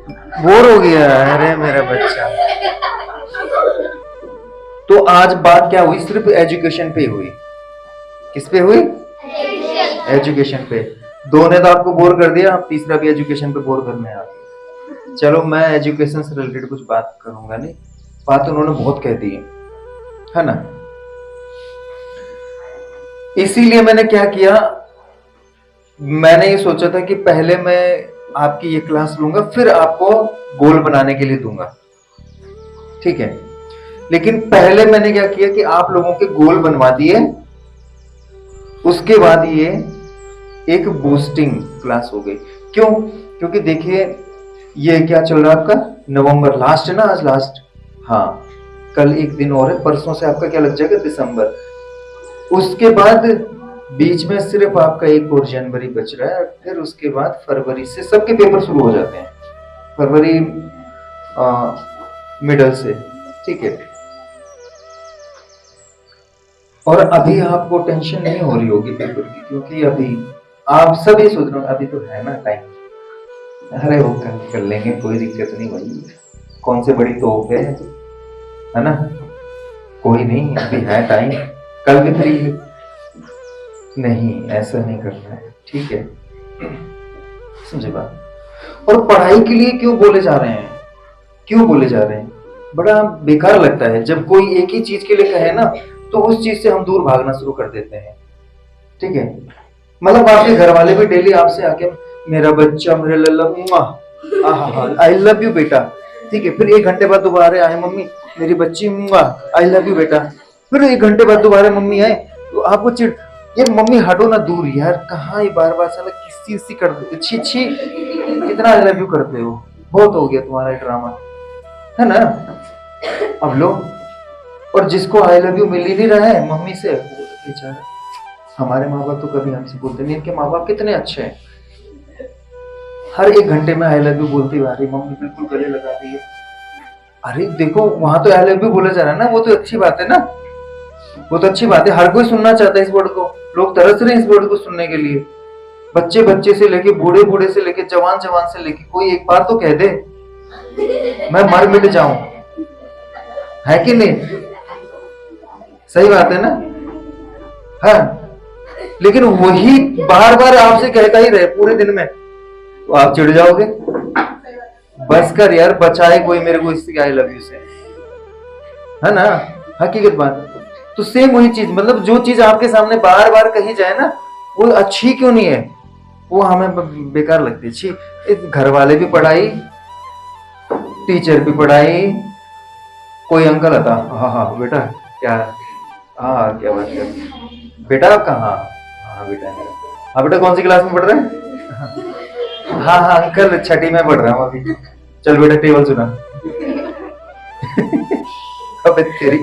Bore हो गया। अरे मेरा बच्चा। तो आज बात क्या हुई, सिर्फ एजुकेशन पे हुई। किस पे हुई? एजुकेशन पे। दो ने तो आपको बोर कर दिया, अब तीसरा भी एजुकेशन पे बोर करने आ गया। चलो मैं एजुकेशन से रिलेटेड कुछ बात करूंगा। नहीं, बात उन्होंने बहुत कह दी है ना। इसीलिए मैंने क्या किया, मैंने ये सोचा था कि पहले मैं आपकी ये क्लास लूंगा, फिर आपको गोल बनाने के लिए दूंगा, ठीक है। लेकिन पहले मैंने क्या किया कि आप लोगों के गोल बनवा दिए, उसके बाद ये एक बूस्टिंग क्लास हो गई। क्यों? क्योंकि देखिए ये क्या चल रहा है आपका, नवंबर लास्ट है ना, आज लास्ट। हाँ, कल एक दिन और है, परसों से आपका क्या लग जाएगा, दिसंबर। उसके बाद बीच में सिर्फ आपका एक और जनवरी बच रहा है, फिर उसके बाद फरवरी से सबके पेपर शुरू हो जाते हैं, फरवरी मिडल से, ठीक है। और अभी आपको टेंशन नहीं हो रही होगी पेपर की, क्योंकि अभी आप सभी सोच रहे हो अभी तो है ना टाइम। अरे वो कर लेंगे, कोई दिक्कत नहीं भाई, कौन से बड़ी तोप है ना। कोई नहीं, अभी है टाइम, कल भी फ्री है। नहीं, ऐसा नहीं करना है, ठीक है, समझे बात। और पढ़ाई के लिए क्यों बोले जा रहे हैं, क्यों बोले जा रहे हैं, बड़ा बेकार लगता है जब कोई एक ही चीज के लिए कहे ना, तो उस चीज से हम दूर भागना शुरू कर देते हैं, ठीक है। मतलब आपके घर वाले भी डेली आपसे आके मेरा बच्चा, मेरा लल्ला, आई लव यू बेटा, ठीक है। फिर 1 घंटे बाद दोबारा आए, मम्मी मेरी बच्ची, आई लव यू बेटा। फिर 1 घंटे बाद दोबारा मम्मी आए, तो आपको चिड़, ये मम्मी हटो ना दूर यार, कहाँ ये बार बार साला किस चीज से कर देते, छी छी, कितना आई लव यू करते हो, बहुत हो गया तुम्हारा ड्रामा, है ना। अब लो, और जिसको आई लव यू मिल ही नहीं रहा है मम्मी से, वो बेचारा, हमारे माँ बाप तो कभी हमसे बोलते नहीं, इनके माँ बाप कितने अच्छे हैं, हर 1 घंटे में आई लव यू बोलती हुई आ रही, मम्मी बिल्कुल गले लगा रही है। अरे देखो वहां तो आई लव यू बोला जा रहा है ना, वो तो अच्छी बात है ना, वो तो अच्छी बात है, हर कोई सुनना चाहता है इस वर्ड को, लोग तरस रहे हैं इस वर्ड को सुनने के लिए। बच्चे बच्चे से लेके बूढ़े बूढ़े से लेके जवान जवान से लेके, कोई एक बार तो कह दे मैं मर मिट जाऊं, है कि नहीं, सही बात है ना। हाँ, लेकिन वही बार बार आपसे कहता ही रहे पूरे दिन में, तो आप चिढ़ जाओगे। बस कर यार, बचाए कोई मेरे को इससे आई लव यू से, है ना, हकीकत बात। तो सेम वही चीज, मतलब जो चीज आपके सामने बार बार कही जाए ना, वो अच्छी क्यों नहीं है, वो हमें बेकार लगती है, अच्छी। घर वाले भी पढ़ाई, टीचर भी पढ़ाई, कोई अंकल आता, हाँ हाँ बेटा क्या, हाँ क्या बात कर बेटा, आप कहाँ, हाँ बेटा मेरा, हाँ बेटा कौन सी क्लास में पढ़ रहे हैं, हाँ हाँ अंकल छठी में पढ़ रहा हूँ अभी, चल बेटा टेबल सुना। अबे तेरी,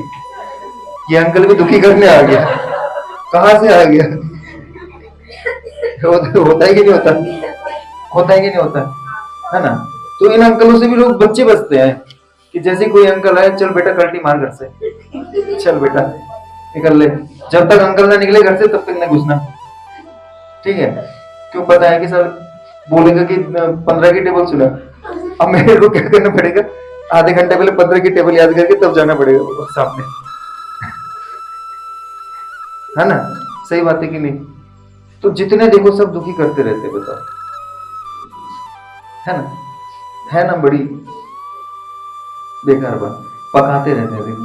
ये अंकल भी दुखी करने आ गया, कहाँ से आ गया। होता है कि नहीं होता, होता है कि नहीं होता, है ना। तो इन अंकलों से भी लोग बच्चे बचते हैं, कि जैसे कोई अंकल आए, चल बेटा कल्टी मार घर से, चल बेटा निकल ले, जब तक अंकल ना निकले घर से तब तक न घुसना, ठीक है। क्यों, पता है कि सर बोलेगा कि 15 की टेबल सुना, अब मेरे को क्या करना पड़ेगा, आधे घंटे पहले 15 की टेबल याद करके तब जाना पड़ेगा सामने, है ना, सही बात है कि नहीं। तो जितने देखो सब दुखी करते रहते, बताओ, है ना, बड़ी बेकार बात, पकाते रहते हैं देखो।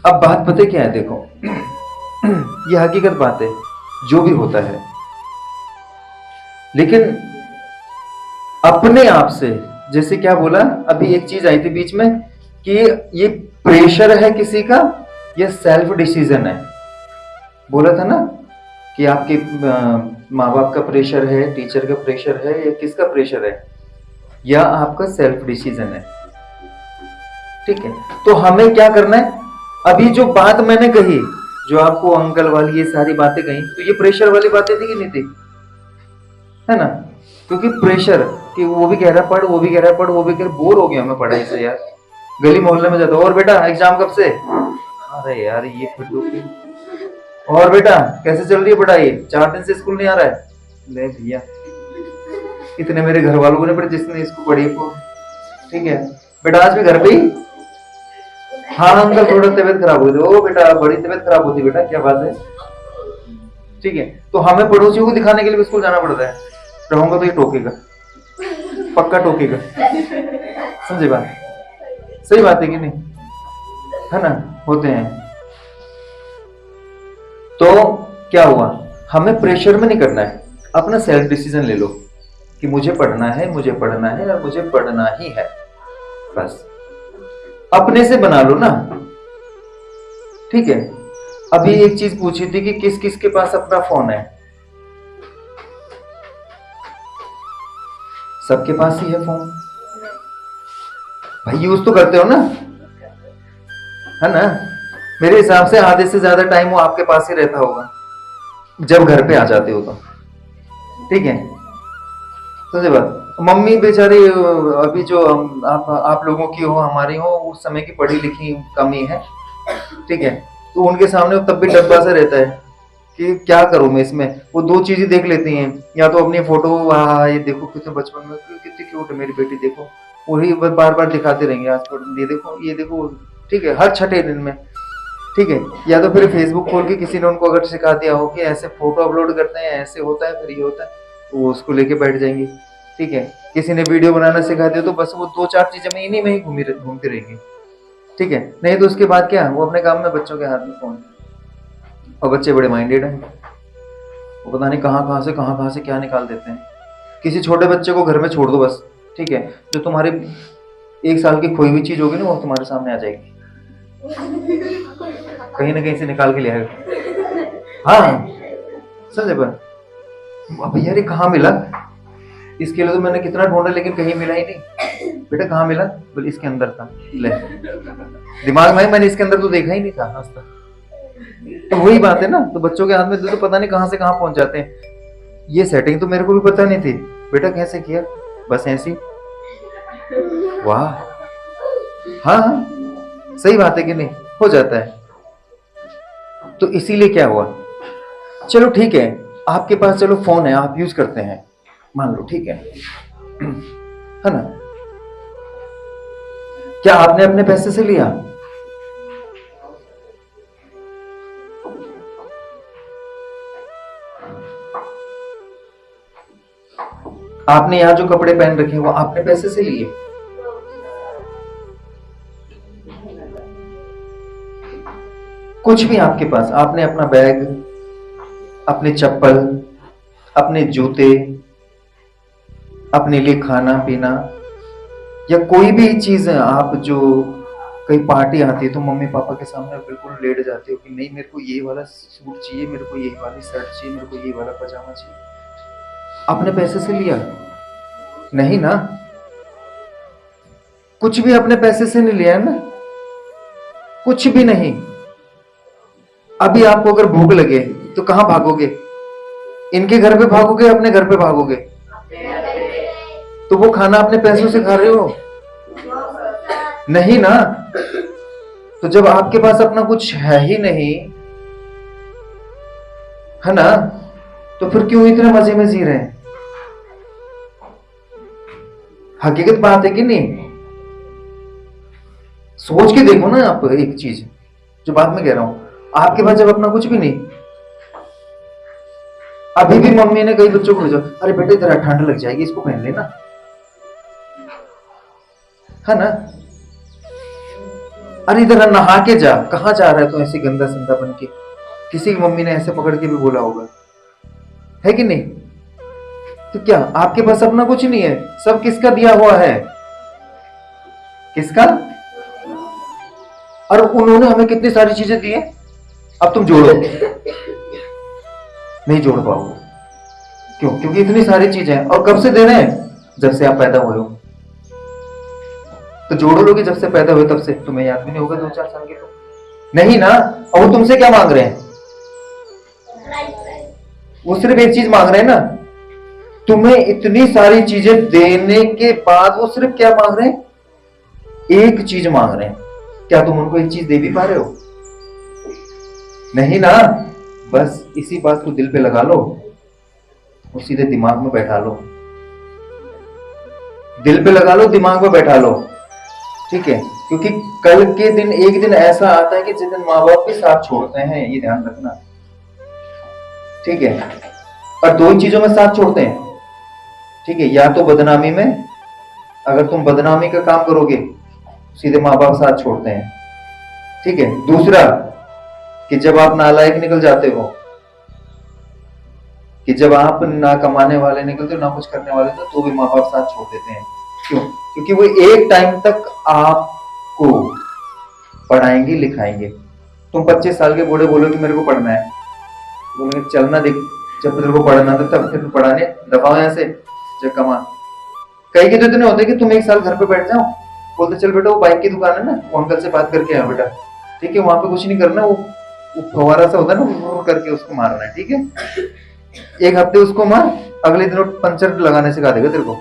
अब बात पता क्या है, देखो ये हकीकत बात है, जो भी होता है, लेकिन अपने आप से, जैसे क्या बोला अभी, एक चीज आई थी बीच में कि ये प्रेशर है किसी का, ये सेल्फ डिसीजन है, बोला था ना कि आपके माँ बाप का प्रेशर है, टीचर का प्रेशर है, या किसका प्रेशर है, या आपका सेल्फ डिसीजन है, ठीक है। तो हमें क्या करना है, अभी जो बात मैंने कही, जो आपको अंकल वाली ये सारी बातें कही, तो ये प्रेशर वाली बातें थी कि नहीं थी, है ना। क्योंकि प्रेशर कि वो भी कह रहा पढ़, वो भी कह रहा पढ़, वो भी कह रहा, बोर हो गया मैं पढ़ाई से यार, गली मोहल्ले में जाता, और बेटा एग्जाम कब से, अरे यार ये फिर, और बेटा कैसे चल रही है पढ़ाई, 4 दिन से स्कूल नहीं आ रहा है, ले भैया इतने मेरे घर वालों ने पढ़े जिसने इसको पढ़ी को, ठीक है बेटा आज भी घर पे ही। हाँ अंकल थोड़ा तबीयत खराब हो गई। ओ बेटा बड़ी तबीयत खराब होती बेटा, क्या बात है? ठीक है तो हमें पड़ोसियों को दिखाने के लिए स्कूल जाना पड़ता है। रहूंगा तो ये टोकेगा, पक्का टोकेगा, समझे बात? सही बात है कि नहीं, है ना? होते हैं। तो क्या हुआ, हमें प्रेशर में नहीं करना है, अपना सेल्फ डिसीजन ले लो कि मुझे पढ़ना है, मुझे पढ़ना है और मुझे पढ़ना ही है, बस अपने से बना लो ना। ठीक है अभी एक चीज पूछी थी कि किस किस के पास अपना फोन है। सबके पास ही है फोन भाई, यूज तो करते हो ना, है ना? मेरे हिसाब से आधे से ज्यादा टाइम वो आपके पास ही रहता होगा जब घर पे आ जाते हो तो, ठीक है? तो बात मम्मी बेचारी अभी जो आप लोगों की हो हमारी हो उस समय की पढ़ी लिखी कमी है, ठीक है? तो उनके सामने तब भी डब्बा सा रहता है कि क्या करूं मैं इसमें। वो दो चीजें देख लेती हैं, या तो अपनी फोटो, ये देखो कितने बचपन में कितनी क्यूट है मेरी बेटी, देखो वही बार बार दिखाते रहेंगे, आज ये देखो ये देखो, ठीक है? हर छठे दिन में, ठीक है? या तो फिर फेसबुक खोल के किसी ने उनको अगर सिखा दिया हो कि ऐसे फोटो अपलोड करते हैं, ऐसे होता है, फिर ये होता है, वो उसको लेके बैठ जाएंगे, ठीक है? किसी ने वीडियो बनाना सिखा दिया तो बस वो दो चार चीजें में इन्हीं में ही घूमती रहेंगी, ठीक है? नहीं तो उसके बाद क्या, वो अपने काम में, बच्चों के हाथ में फोन, और बच्चे बड़े माइंडेड हैं, वो पता नहीं कहाँ कहाँ से क्या निकाल देते हैं। किसी छोटे बच्चे को घर में छोड़ दो बस, ठीक है? जो तुम्हारी 1 साल की खोई हुई चीज होगी ना वो तुम्हारे सामने आ जाएगी, कहीं ना कहीं से निकाल के ले आएगा। हाँ समझे पर अब यार ये कहाँ मिला, इसके लिए तो मैंने कितना ढूंढा लेकिन कहीं मिला ही नहीं। बेटा कहाँ मिला? बोले इसके अंदर था। ले दिमाग में मैंने इसके अंदर तो देखा ही नहीं था आज तक। तो वही बात है ना, तो बच्चों के हाथ में तो पता नहीं कहाँ से कहाँ पहुंच जाते हैं। ये सेटिंग तो मेरे को भी पता नहीं थी। बेटा कैसे किया? बस ऐसी। वाह हाँ हाँ सही बात है कि नहीं, हो जाता है। तो इसीलिए क्या हुआ, चलो ठीक है आपके पास चलो फोन है, आप यूज करते हैं, मान लो, ठीक है ना? क्या आपने अपने पैसे से लिया? आपने यहां जो कपड़े पहन रखे हैं वो आपने पैसे से लिए? कुछ भी आपके पास, आपने अपना बैग, अपने चप्पल, अपने जूते, अपने लिए खाना पीना, या कोई भी चीज आप जो कहीं पार्टी आती है तो मम्मी पापा के सामने बिल्कुल लेट जाते हो कि नहीं मेरे को ये वाला सूट चाहिए, मेरे को ये वाली शर्ट चाहिए, मेरे को ये वाला पजामा चाहिए, अपने पैसे से लिया? नहीं ना, कुछ भी अपने पैसे से नहीं लिया है ना, कुछ भी नहीं। अभी आपको अगर भूख लगे तो कहां भागोगे? इनके घर पे भागोगे, अपने घर पे भागोगे? तो वो खाना अपने पैसों से खा रहे हो? नहीं ना। तो जब आपके पास अपना कुछ है ही नहीं, है ना, तो फिर क्यों इतने मजे में जी रहे हैं? हकीकत बात है कि नहीं? सोच के देखो ना आप एक चीज, जो बात मैं कह रहा हूं, आपके पास जब अपना कुछ भी नहीं, अभी भी मम्मी ने कई बच्चों को भेजा, अरे बेटे तेरा ठंड लग जाएगी, इसको पहन लेना, है ना? अरे इधर नहा के जा, कहां जा रहा है तो ऐसे गंदा संदा बन के? किसी की मम्मी ने ऐसे पकड़ के भी बोला होगा, है कि नहीं? तो क्या आपके पास अपना कुछ नहीं है? सब किसका दिया हुआ है? किसका? और उन्होंने हमें कितनी सारी चीजें दी है, अब तुम जोड़ो, नहीं जोड़ पाओगे। क्यों? क्योंकि इतनी सारी चीजें हैं, और कब से दे रहे हैं? जब से आप पैदा हुए हो। तो जोड़ो लोगे जब से पैदा हुए तब से, तुम्हें याद भी नहीं होगा 2-4 साल के तो नहीं ना। और वो तुमसे क्या मांग रहे हैं? वो सिर्फ एक चीज मांग रहे हैं ना, तुम्हें इतनी सारी चीजें देने के बाद वो सिर्फ क्या मांग रहे हैं? एक चीज मांग रहे हैं। क्या तुम उनको एक चीज दे भी पा रहे हो? नहीं ना। बस इसी बात को दिल पे लगा लो और सीधे दिमाग में बैठा लो दिल पे लगा लो, दिमाग पे बैठा लो, ठीक है। क्योंकि कल के दिन एक दिन ऐसा आता है कि जिस दिन माँ बाप भी साथ छोड़ते हैं, ये ध्यान रखना, ठीक है। और दो ही चीजों में साथ छोड़ते हैं, ठीक है। या तो बदनामी में, अगर तुम बदनामी का काम करोगे सीधे माँ बाप साथ छोड़ते हैं, ठीक है। दूसरा कि जब आप नालायक निकल जाते हो, कि जब आप ना कमाने वाले निकलते हो, ना कुछ करने वाले हो, तो भी माँ बाप साथ छोड़ देते हैं। क्यों? क्योंकि वो एक टाइम तक आपको पढ़ाएंगे लिखाएंगे। तुम 25 साल के बूढ़े बोलो कि मेरे को पढ़ना है, बोलेंगे चलना देख, जब तेरे को पढ़ना था तब फिर पढ़ाने दबाओ यहाँ से, जब कमा। कई के तो इतने होते कि तुम एक साल घर पे बैठ जाओ, बोलते चल बेटा वो बाइक की दुकान है ना, वो अंकल से बात करके आओ बेटा, ठीक है। वहां पे कुछ नहीं करना, वो फवारा सा होता है ना, वो करके उसको मारना है, ठीक है। एक हफ्ते उसको मार, अगले दिन पंचर लगाने सिखा देगा तेरे को,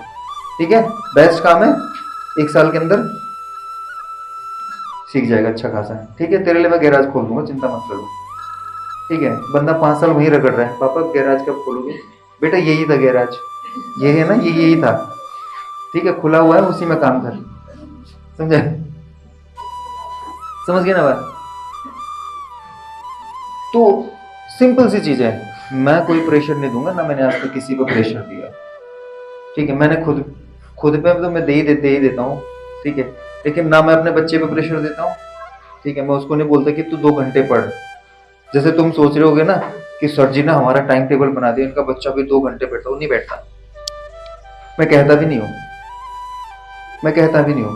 ठीक है। बेस्ट काम है, एक साल के अंदर सीख जाएगा अच्छा खासा, ठीक है। तेरे लिए मैं गैराज खोल दूंगा, चिंता मत करो, ठीक है। बंदा 5 साल वहीं रगड़ रहा है, पापा गैराज कब खोलोगे? बेटा यही था गैराज, ये है ना, ये यही था, ठीक है, खुला हुआ है, उसी में काम कर। समझे? समझ गए ना बात? तो सिंपल सी चीज है, मैं कोई प्रेशर नहीं दूंगा, ना मैंने आज तक किसी को प्रेशर दिया, ठीक है। मैंने खुद पे तो मैं दे ही देता हूँ, ठीक है। लेकिन ना मैं अपने बच्चे पे प्रेशर देता हूँ, ठीक है। मैं उसको नहीं बोलता कि तू 2 घंटे पढ़, जैसे तुम सोच रहे होगे ना कि सर जी ना हमारा टाइम टेबल बना दिया, इनका बच्चा भी 2 घंटे बैठता, वो नहीं बैठता। मैं कहता भी नहीं हूँ, मैं कहता भी नहीं हूँ।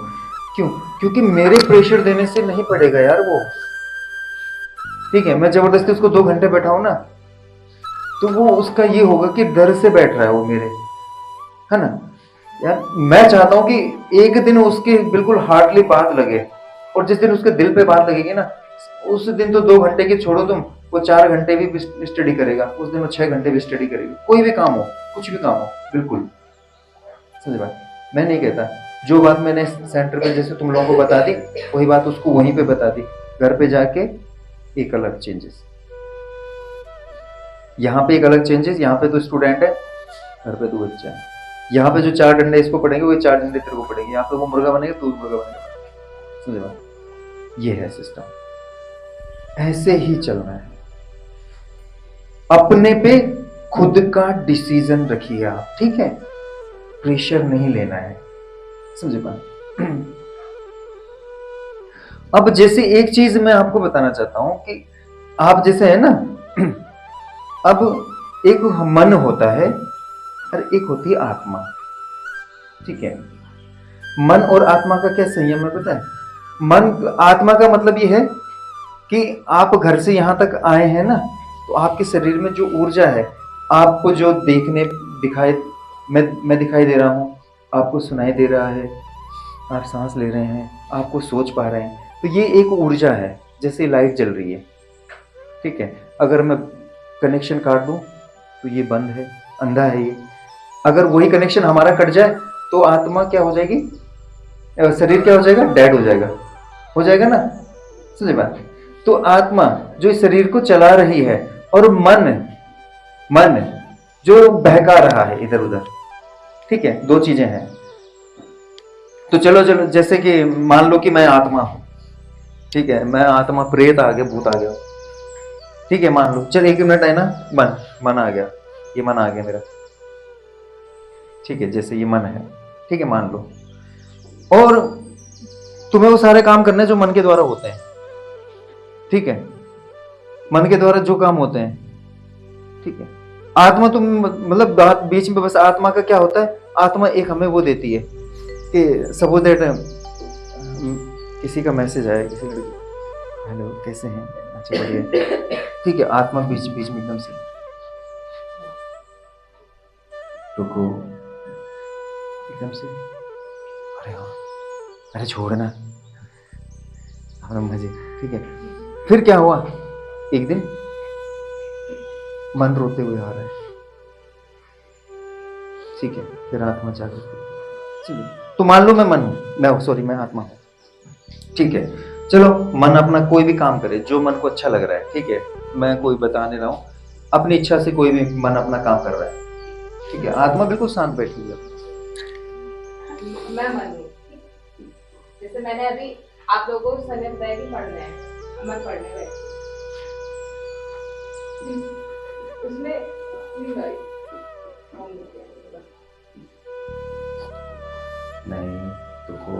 क्यों? क्योंकि मेरे प्रेशर देने से नहीं पढ़ेगा यार वो, ठीक है। मैं जबरदस्ती उसको 2 घंटे बैठाऊं ना, तो वो उसका ये होगा कि डर से बैठ रहा है वो मेरे, है ना यार। मैं चाहता हूं कि एक दिन उसके बिल्कुल हार्डली बात लगे, और जिस दिन उसके दिल पे बात लगेगी ना, उस दिन तो 2 घंटे की छोड़ो तुम, वो 4 घंटे भी स्टडी करेगा, उस दिन वो 6 घंटे भी स्टडी करेगा, कोई भी काम हो, कुछ भी काम हो, बिल्कुल। समझ बात? मैं नहीं कहता, जो बात मैंने सेंटर में जैसे तुम लोगों को बता दी, वही बात उसको वहीं पे बता दी, घर पे जाके एक अलग चेंजेस, यहाँ पे एक अलग चेंजेस, यहाँ पे तो स्टूडेंट है, घर पे तो बच्चा है। यहाँ पे जो 4 डंडे इसको पड़ेंगे, वो 4 डंडे तेरे को पड़ेंगे, यहाँ पे वो मुर्गा बनेगा, तू मुर्गा बनेगा। समझ बात? ये है सिस्टम, ऐसे ही चलना है। अपने पे खुद का डिसीजन रखिए आप, ठीक है। प्रेशर नहीं लेना है, समझे बात? अब जैसे एक चीज मैं आपको बताना चाहता हूं कि आप जैसे है ना, अब एक मन होता है और एक होती है आत्मा, ठीक है। मन और आत्मा का क्या संयम है पता है? मन, आत्मा का मतलब ये है कि आप घर से यहां तक आए हैं ना, तो आपके शरीर में जो ऊर्जा है, आपको जो देखने दिखाई, मैं दिखाई दे रहा हूं, आपको सुनाई दे रहा है, आप सांस ले रहे हैं, आपको सोच पा रहे हैं, तो ये एक ऊर्जा है, जैसे लाइट जल रही है, ठीक है। अगर मैं कनेक्शन काट दूं तो ये बंद है, अंधा है ये। अगर वही कनेक्शन हमारा कट जाए तो आत्मा क्या हो जाएगी, शरीर क्या हो जाएगा, डेड हो जाएगा ना। समझे बात? तो आत्मा जो इस शरीर को चला रही है, और मन जो बहका रहा है इधर उधर, ठीक है। 2 चीजें हैं। तो चलो जैसे कि मान लो कि मैं आत्मा हूं, ठीक है। मैं आत्मा, प्रेत आ गया, भूत आ गया, ठीक है, मान लो। चल 1 मिनट है ना, मन आ गया, ये मन आ गया मेरा, ठीक है। जैसे ये मन है, ठीक है, मान लो। और तुम्हें वो सारे काम करने जो मन के द्वारा होते हैं, ठीक है। मन के द्वारा जो काम होते हैं, ठीक है। आत्मा तुम मतलब बात बीच में बस, आत्मा का क्या होता है, आत्मा एक हमें वो देती है कि सपोज दैट किसी का मैसेज आया, किसी लड़की, हेलो कैसे हैं, अच्छा बढ़िया, ठीक है। आत्मा बीच में एकदम से रुको, एकदम से, अरे हाँ, अरे छोड़ ना, हमारा मजे, ठीक है। फिर क्या हुआ, एक दिन मन रोते हुए आ रहा है, ठीक है। फिर आत्मा जागृत, ठीक है। तो मान लो मैं मन हूं, मैं आत्मा हूं, ठीक है। चलो मन अपना कोई भी काम करे जो मन को अच्छा लग रहा है, ठीक है। मैं कोई बता नहीं रहा हूं, अपनी इच्छा से कोई भी मन अपना काम कर रहा है, ठीक है। आत्मा बिल्कुल शांत बैठी हुई है, मैं मन हूँ। जैसे मैंने अभी आप लोगों को सर ने बताया कि पढ़ना है, मैं पढ़ने बैठी उसमें नहीं गई। नहीं तो को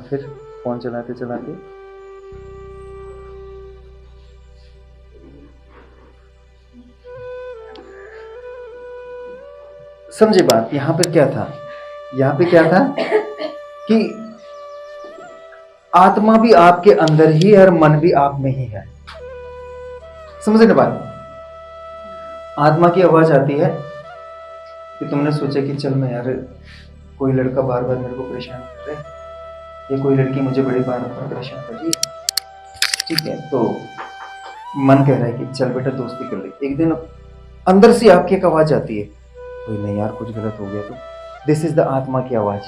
फिर फोन चलाते चलाते समझे बात। यहाँ पे क्या था, यहाँ पे क्या था कि आत्मा भी आपके अंदर ही है और मन भी आप में ही है। समझे ना बात। आत्मा की आवाज आती है कि तुमने सोचा कि चल मैं यार, कोई लड़का बार बार मेरे को परेशान कर रहा है, या कोई लड़की मुझे बड़े बार बार परेशान कर रही है, ठीक है, तो मन कह रहा है कि चल बेटा दोस्ती कर ले। एक दिन अंदर से आपकी एक आवाज आती है, कोई नहीं यार कुछ गलत हो गया तो। दिस इज द आत्मा की आवाज।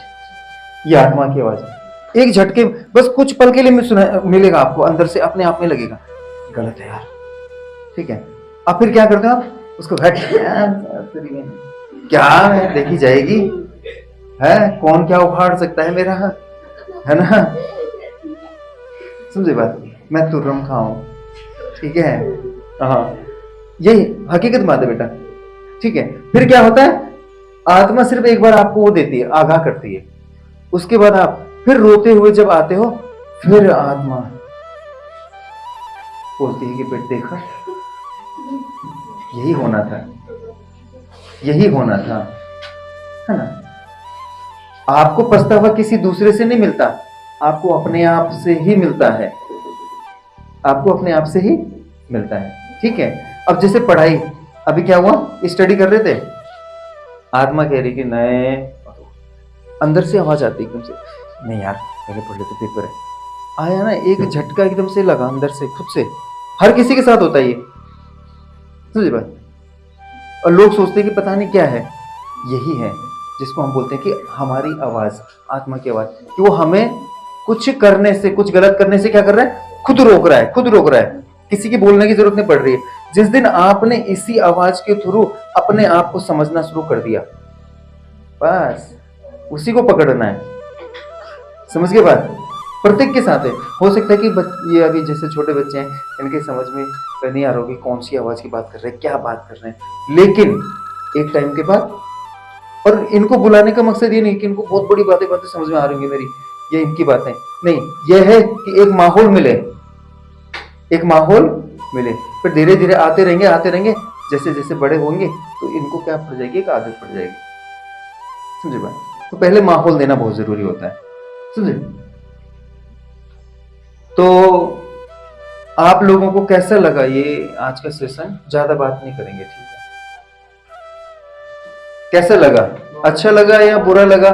ये आत्मा की आवाज एक झटके, बस कुछ पल के लिए सुना मिलेगा आपको, अंदर से अपने आप में लगेगा गलत है यार, ठीक है। अब फिर क्या करते हो आप, उसको हट क्या है देखी जाएगी, है कौन क्या उखाड़ सकता है मेरा, है ना। समझे बात। मैं तुर्रम खाऊं, ठीक है, हाँ यही हकीकत बात है बेटा, ठीक है। फिर क्या होता है, आत्मा सिर्फ एक बार आपको वो देती है, आगाह करती है, उसके बाद आप फिर रोते हुए जब आते हो, फिर आत्मा बोलती है कि बेट देखा, यही होना था, यही होना था, है ना। आपको पछतावा किसी दूसरे से नहीं मिलता, आपको अपने आप से ही मिलता है, आपको अपने आप से ही मिलता है, ठीक है। अब जैसे पढ़ाई, अभी क्या हुआ, स्टडी कर रहे थे, आत्मा कह रही कि नहीं, अंदर से आवाज आती एकदम से, नहीं यार पहले पढ़ लेते पेपर है, आया ना एक झटका एकदम से लगा अंदर से, खुद से। हर किसी के साथ होता है ये, समझे बात। और लोग सोचते हैं कि पता नहीं क्या है, यही है जिसको हम बोलते हैं कि हमारी आवाज, आत्मा की आवाज, कि वो हमें कुछ करने से, कुछ गलत करने से क्या कर रहा है, खुद रोक रहा है, खुद रोक रहा है, किसी की बोलने की जरूरत नहीं पड़ रही है। जिस दिन आपने इसी आवाज के थ्रू अपने आप को समझना शुरू कर दिया, बस उसी को पकड़ना है, समझ के बात। प्रत्येक के साथ है, हो सकता है कि ये अभी जैसे छोटे बच्चे हैं, इनके समझ में नहीं आ रहा होगी कौन सी आवाज की बात कर रहे हैं, क्या बात कर रहे हैं, लेकिन एक टाइम के बाद, और इनको बुलाने का मकसद ये नहीं कि इनको बहुत बड़ी बातें समझ में आ रही होंगी मेरी, ये इनकी बातें नहीं, यह है कि एक माहौल मिले, एक माहौल मिले, फिर धीरे धीरे आते रहेंगे, जैसे जैसे बड़े होंगे तो इनको क्या पड़ जाएगी, एक आदत पड़ जाएगी, समझे बात। तो पहले माहौल देना बहुत जरूरी होता है, समझे। तो आप लोगों को कैसा लगा ये आज का सेशन, ज्यादा बात नहीं करेंगे, ठीक है। कैसा लगा, अच्छा लगा या बुरा लगा,